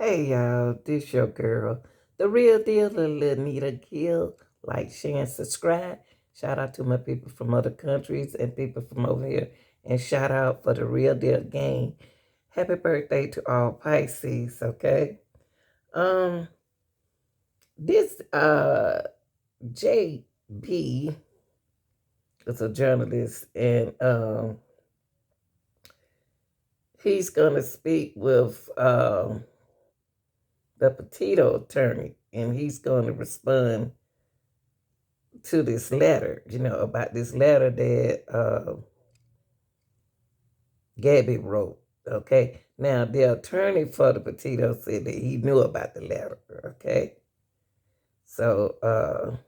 Hey y'all, this your girl, the real deal, little Anita Gill. Like, share, and subscribe. Shout out to my people from other countries and people from over here. And shout out for the real deal gang. Happy birthday to all Pisces, okay? Um, this JB is a journalist and he's gonna speak with the Petito attorney and he's gonna respond to this letter, about this letter that Gabby wrote. Okay. Now, the attorney for the Petito said that he knew about the letter. Okay. So,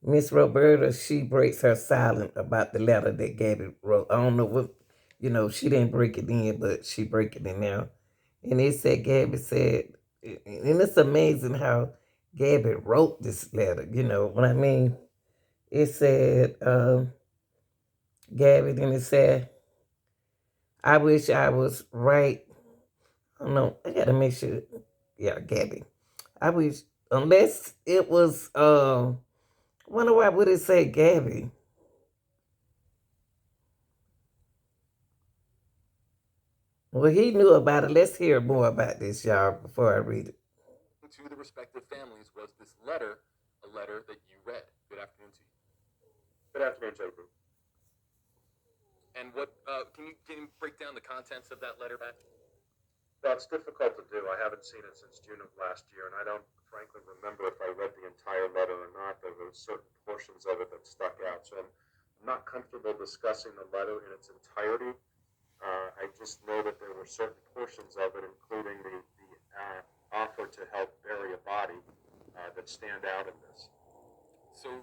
Miss Roberta, she breaks her silence about the letter that Gabby wrote. I don't know what, she didn't break it in, but she break it in now. And it said, Gabby said, and it's amazing how Gabby wrote this letter. You know what I mean? It said, Gabby, then it said, I wish I was right. I don't know. I gotta make sure. Yeah, Gabby. I wish, unless it was, wonder why would it say Gabby? Well, he knew about it. Let's hear more about this, y'all, before I read it. To the respective families was this letter, a letter that you read. Good afternoon to you. Good afternoon, JP. And what can you break down the contents of that letter back? Well, it's difficult to do. I haven't seen it since June of last year, and I don't frankly remember if I read the entire letter or not. There were certain portions of it that stuck out, so I'm not comfortable discussing the letter in its entirety. I just know that there were certain portions of it, including the offer to help bury a body, that stand out in this. So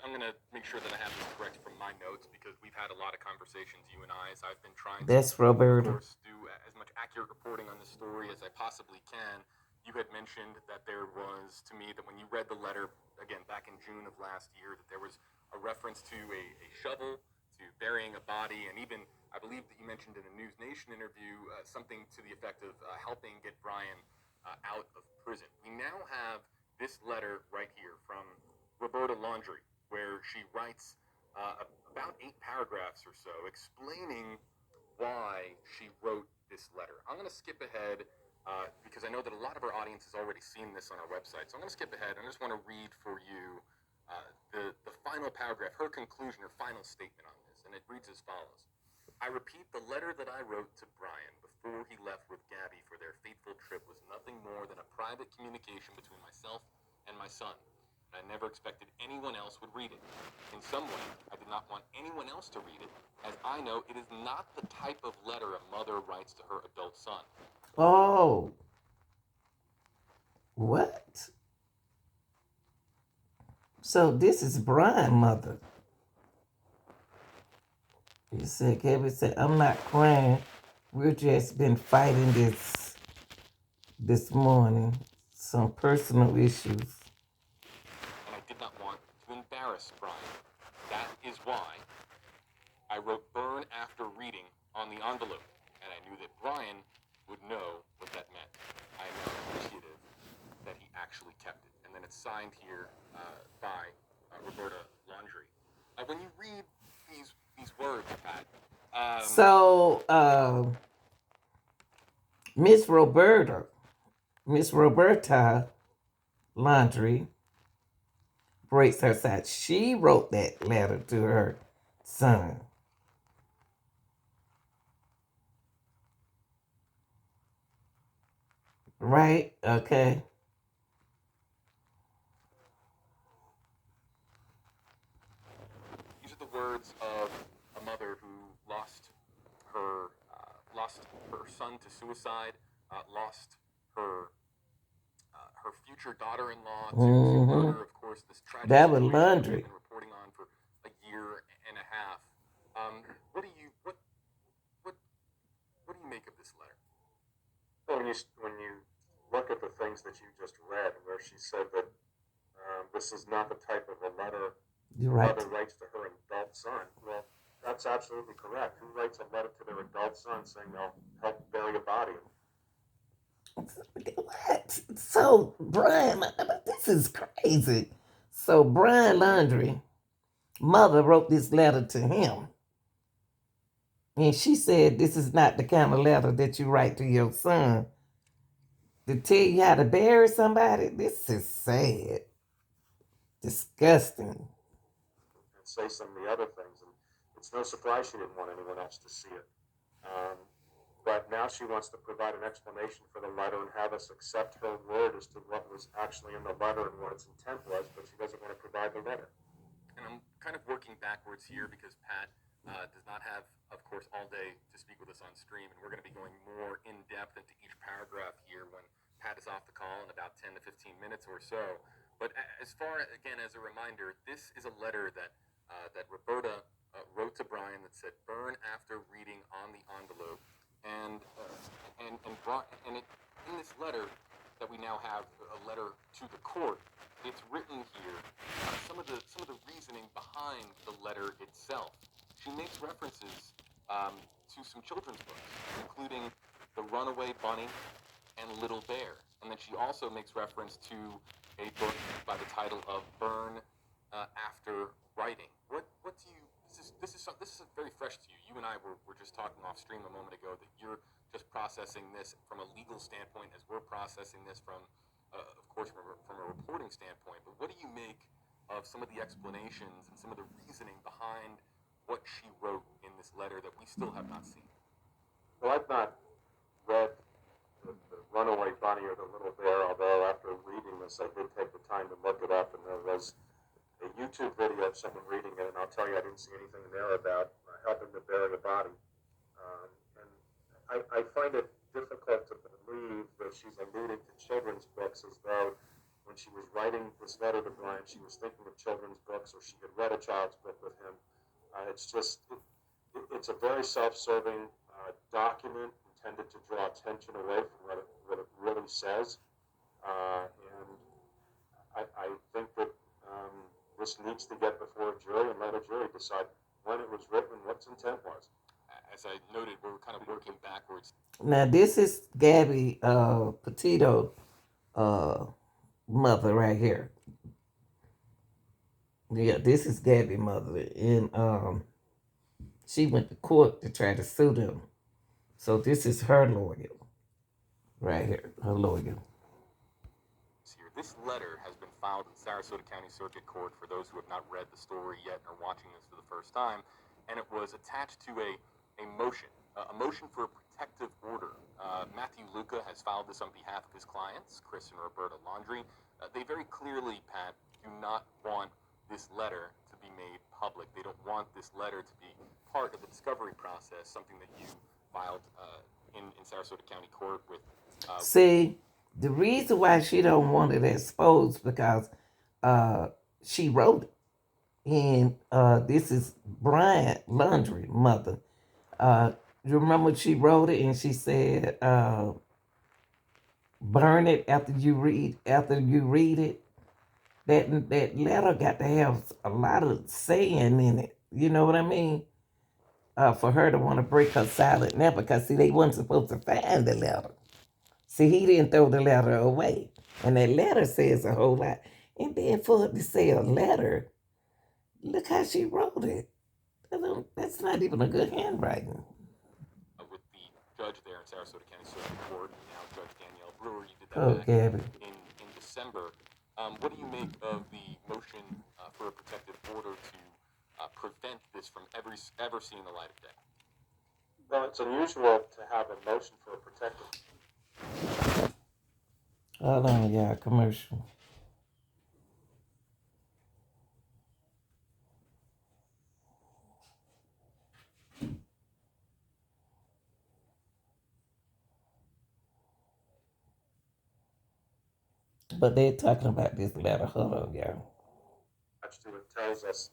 I'm going to make sure that I have this correct from my notes because we've had a lot of conversations, you and I, as I've been trying to, That's Roberta. of course, do as much accurate reporting on this story as I possibly can. You had mentioned that there was, to me, that when you read the letter, again, back in June of last year, that there was a reference to a shovel, to burying a body, and even, I believe that you mentioned in a News Nation interview, something to the effect of helping get Brian out of prison. We now have this letter right here from Roberta Laundrie, where she writes about 8 paragraphs or so explaining why she wrote this letter. I'm going to skip ahead because I know that a lot of our audience has already seen this on our website. So I'm going to skip ahead. I just want to read for you the final paragraph, her conclusion, her final statement on this. And it reads as follows. I repeat, the letter that I wrote to Brian before he left with Gabby for their fateful trip was nothing more than a private communication between myself and my son. I never expected anyone else would read it. In some way, I did not want anyone else to read it, as I know it is not the type of letter a mother writes to her adult son. Oh. What? So this is Brian's mother. He said, Gabby said, I'm not crying. We've just been fighting this morning. Some personal issues. And I did not want to embarrass Brian. That is why I wrote burn after reading on the envelope. And I knew that Brian would know what that meant. I am appreciative that he actually kept it. And then it's signed here by Roberta Laundrie. When you read these words, Pat. So, Miss Roberta Laundrie breaks her side. She wrote that letter to her son. Right? Okay. These are the words of a mother who lost her son to suicide, lost her future daughter-in-law to murder. Of course, this tragic That was situation that Laundrie. we've been reporting on for a year and a half. What do you make of this letter? Well, when you look at the things that you just read, where she said that this is not the type of a letter You're a right. mother writes to her adult son, well, that's absolutely correct. Who writes a letter to their adult son saying they'll help bury a body? What? So Brian, this is crazy. So Brian Laundrie mother wrote this letter to him. And she said, this is not the kind of letter that you write to your son to tell you how to bury somebody. This is sad. Disgusting. And say some of the other things. And it's no surprise she didn't want anyone else to see it. But now she wants to provide an explanation for the letter and have us accept her word as to what was actually in the letter and what its intent was, but she doesn't want to provide the letter. And I'm kind of working backwards here because Pat does not have, of course, all day to speak with us on stream, and we're going to be going more in depth into each paragraph here when Pat is off the call in about 10 to 15 minutes or so. But as far, again, as a reminder, this is a letter that that Roberta wrote to Brian that said, "Burn after reading on the envelope." And in this letter that we now have a letter to the court, it's written here some of the reasoning behind the letter itself. She makes references to some children's books, including The Runaway Bunny and Little Bear, and then she also makes reference to a book by the title of Burn After Writing. What do you? This is very fresh to you. You and I were just talking off stream a moment ago that you're just processing this from a legal standpoint as we're processing this from, of course, from a reporting standpoint. But what do you make of some of the explanations and some of the reasoning behind what she wrote in this letter that we still have not seen? Well, I've not read the Runaway Bunny or the Little Bear, although after reading this, I did take the time to look it up, and there was a YouTube video of someone reading it, and I'll tell you, I didn't see anything there about helping to bury a body. And I find it difficult to believe that she's alluding to children's books as though when she was writing this letter to Brian, she was thinking of children's books or she had read a child's book with him. It's a very self-serving document intended to draw attention away from what it really says. And I think that this needs to get before a jury and let a jury decide when it was written and what its intent was. As I noted, we're kind of working backwards. Now, this is Gabby Petito mother right here. Yeah, this is Gabby mother. And she went to court to try to sue them. So this is her lawyer right here, her lawyer. This letter has been filed in Sarasota County Circuit Court for those who have not read the story yet and are watching this for the first time, and it was attached to a motion for a protective order. Matthew Luca has filed this on behalf of his clients, Chris and Roberta Laundrie. They very clearly, Pat, do not want this letter to be made public. They don't want this letter to be part of the discovery process, something that you filed in Sarasota County Court with. See, the reason why she don't want it exposed because she wrote it. And this is Brian Laundrie mother. You remember she wrote it and she said, burn it after you read it. That letter got to have a lot of saying in it. You know what I mean? For her to want to break her silent now because see they wasn't supposed to find the letter. See, he didn't throw the letter away. And that letter says a whole lot. And then for her to say a letter, look how she wrote it. That's not even a good handwriting. With the judge there in Sarasota County Circuit Court, now Judge Danielle Brewer, you did that Gabby. in December. What do you make of the motion for a protective order to prevent this from ever seeing the light of day? Well, it's unusual to have a motion for a protective. Hold on, yeah, commercial. But they're talking about this letter. Hold on, y'all. It tells us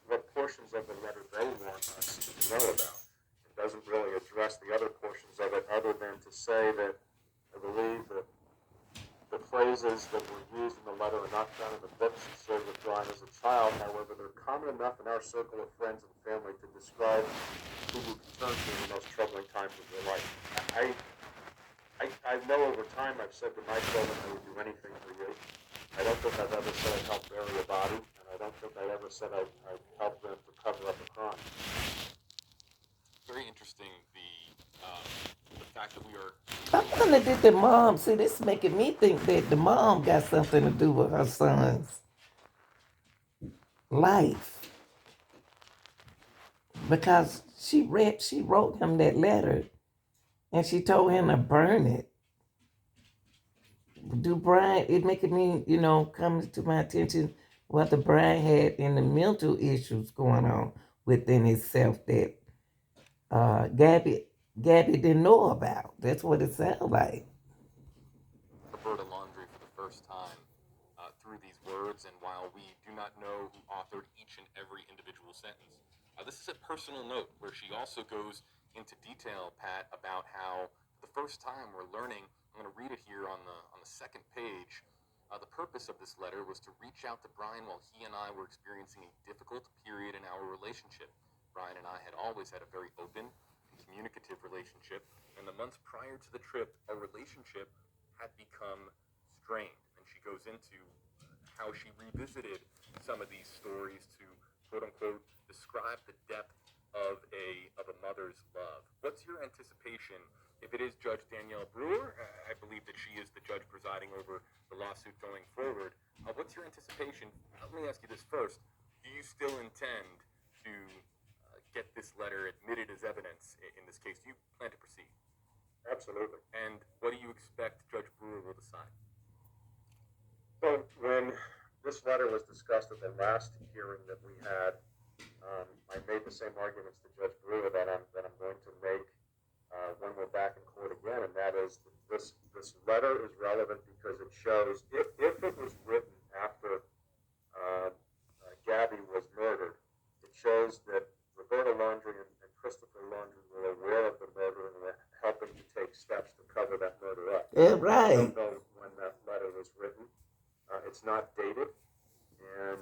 what portions of the letter they want us to know about. It doesn't really address the other portions of it other than to say that I believe that the phrases that were used in the letter are not found in the books she shared with Brian as a child. However, they're common enough in our circle of friends and family to describe who you can turn to in the most troubling times of your life. I know over time I've said to my children I would do anything for you. I don't think I've ever said I'd help bury a body, and I don't think I ever said I'd help them to cover up a crime. Very interesting. The fact that we are. I wonder did the mom see this making me think that the mom got something to do with her son's life because she wrote him that letter and she told him to burn it. Do Brian, it making me, come to my attention what the Brian had in the mental issues going on within himself that Gabby didn't know about. That's what it sounds like. Roberta Laundrie for the first time through these words, and while we do not know who authored each and every individual sentence, this is a personal note where she also goes into detail, Pat, about how the first time we're learning. I'm going to read it here on the second page. The purpose of this letter was to reach out to Brian while he and I were experiencing a difficult period in our relationship. Brian and I had always had a very open and communicative relationship. In the months prior to the trip, our relationship had become strained. And she goes into how she revisited some of these stories to quote unquote describe the depth of a mother's love. What's your anticipation if it is Judge Danielle Brewer? I believe that she is the judge presiding over the lawsuit going forward. What's your anticipation? Let me ask you this first. Do you still intend to get this letter admitted as evidence in this case? Do you plan to proceed? Absolutely. And what do you expect Judge Brewer will decide? So when this letter was discussed at the last hearing that we had, I made the same arguments to Judge Brewer that I'm going to make when we're back in court again, and that is that this letter is relevant because it shows if it was written after Gabby was murdered, it shows that Roberta Laundrie and Christopher Laundrie were aware of the murder and were helping to take steps to cover that murder up. Yeah, I right. don't know when that letter was written. It's not dated, and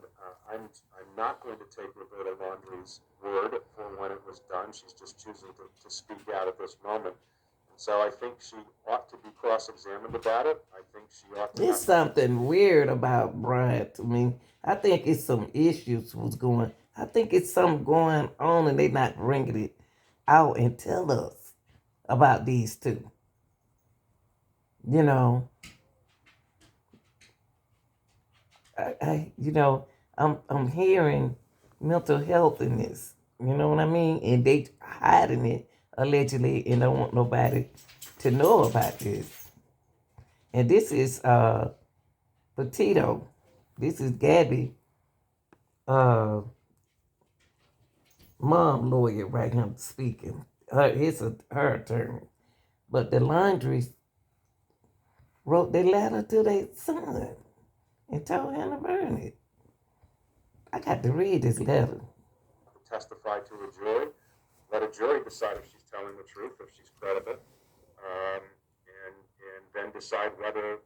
I'm not going to take Roberta Laundrie's word for when it was done. She's just choosing to speak out at this moment. And so I think she ought to be cross-examined about it. I think she ought to There's have. something weird about Brian to me. I think it's some issues was going. I think it's something going on, and they not bringing it out and tell us about these two. You know, I'm hearing mental health in this. You know what I mean? And they hiding it allegedly, and don't want nobody to know about this. And this is Petito. This is Gabby, uh, mom lawyer right now speaking. Her attorney. But the Laundries wrote the letter to their son and told him to burn it. I got to read this letter. Testify to a jury. Let a jury decide if she's telling the truth, if she's credible, and then decide whether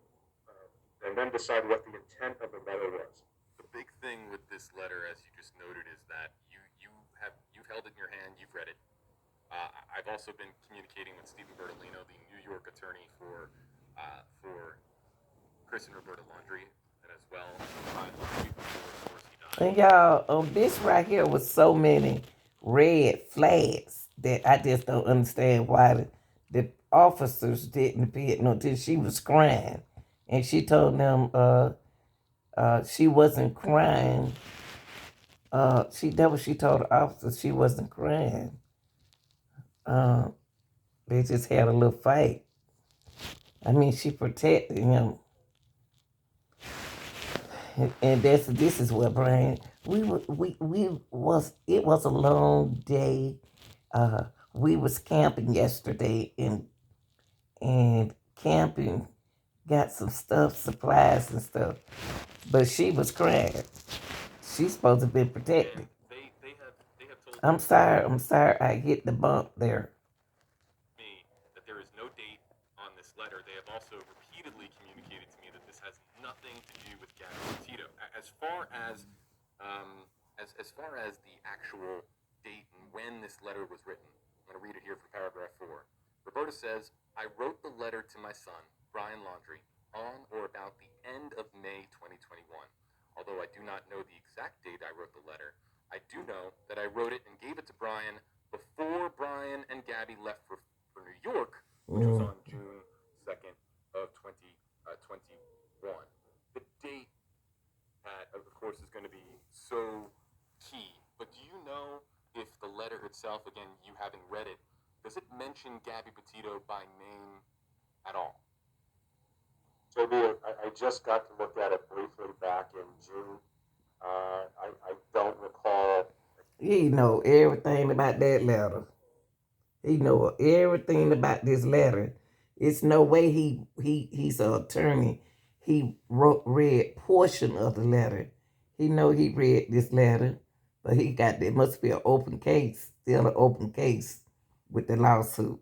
and then decide what the intent of the letter was. The big thing with this letter, as you just noted, is that you've held it in your hand, you've read it. I've also been communicating with Stephen Bertolino, the New York attorney for Chris and Roberta Laundrie, and as well before he died. And y'all, this right here was so many red flags that I just don't understand why the officers didn't pay it no attention. She was crying, and she told them she wasn't crying. She told the officers she wasn't crying. Uh, they just had a little fight. I mean, she protected him, and this is what Brian. We was it was a long day. We was camping yesterday, and camping got some stuff, supplies and stuff, but she was crying. She's supposed to be protected. They have told I'm sorry, I hit the bump there. me that there is no date on this letter. They have also repeatedly communicated to me that this has nothing to do with Gabby Petito. As far as the actual date and when this letter was written, I'm going to read it here from paragraph 4. Roberta says, I wrote the letter to my son, Brian Laundrie, on or about the end of May 2021. Although I do not know the exact date I wrote the letter, I do know that I wrote it and gave it to Brian before Brian and Gabby left for New York, which was on June 2nd of 2021. The date, Pat, of course, is going to be so key. But do you know if the letter itself, again, you haven't read it, does it mention Gabby Petito by name at all? JB, I just got to look at it briefly back in June. I don't recall. He know everything about that letter. He know everything about this letter. It's no way he's an attorney. He read portion of the letter. He know he read this letter, but he got there must be an open case, still an open case with the lawsuit.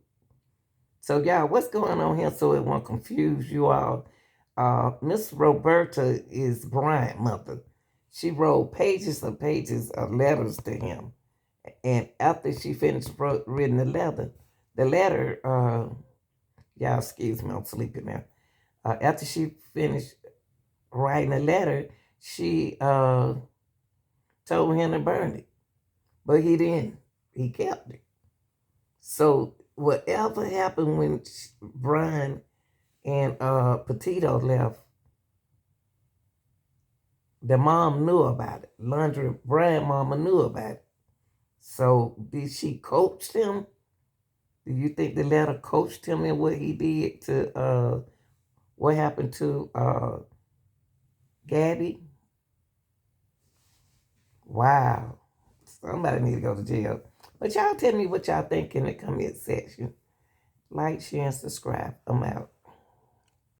So y'all, what's going on here? So it won't confuse you all. Miss Roberta is Brian's mother. She wrote pages and pages of letters to him, and after she finished reading the letter, y'all excuse me, I'm sleeping now. After she finished writing the letter, she told him to burn it, but he didn't. He kept it. So whatever happened when Brian and Petito left, the mom knew about it. Laundrie Brian mama knew about it. So did she coach him? Do you think the letter coached him in what he did to what happened to Gabby? Wow. Somebody need to go to jail. But y'all tell me what y'all think in the comment section. Like, share, and subscribe. I'm out.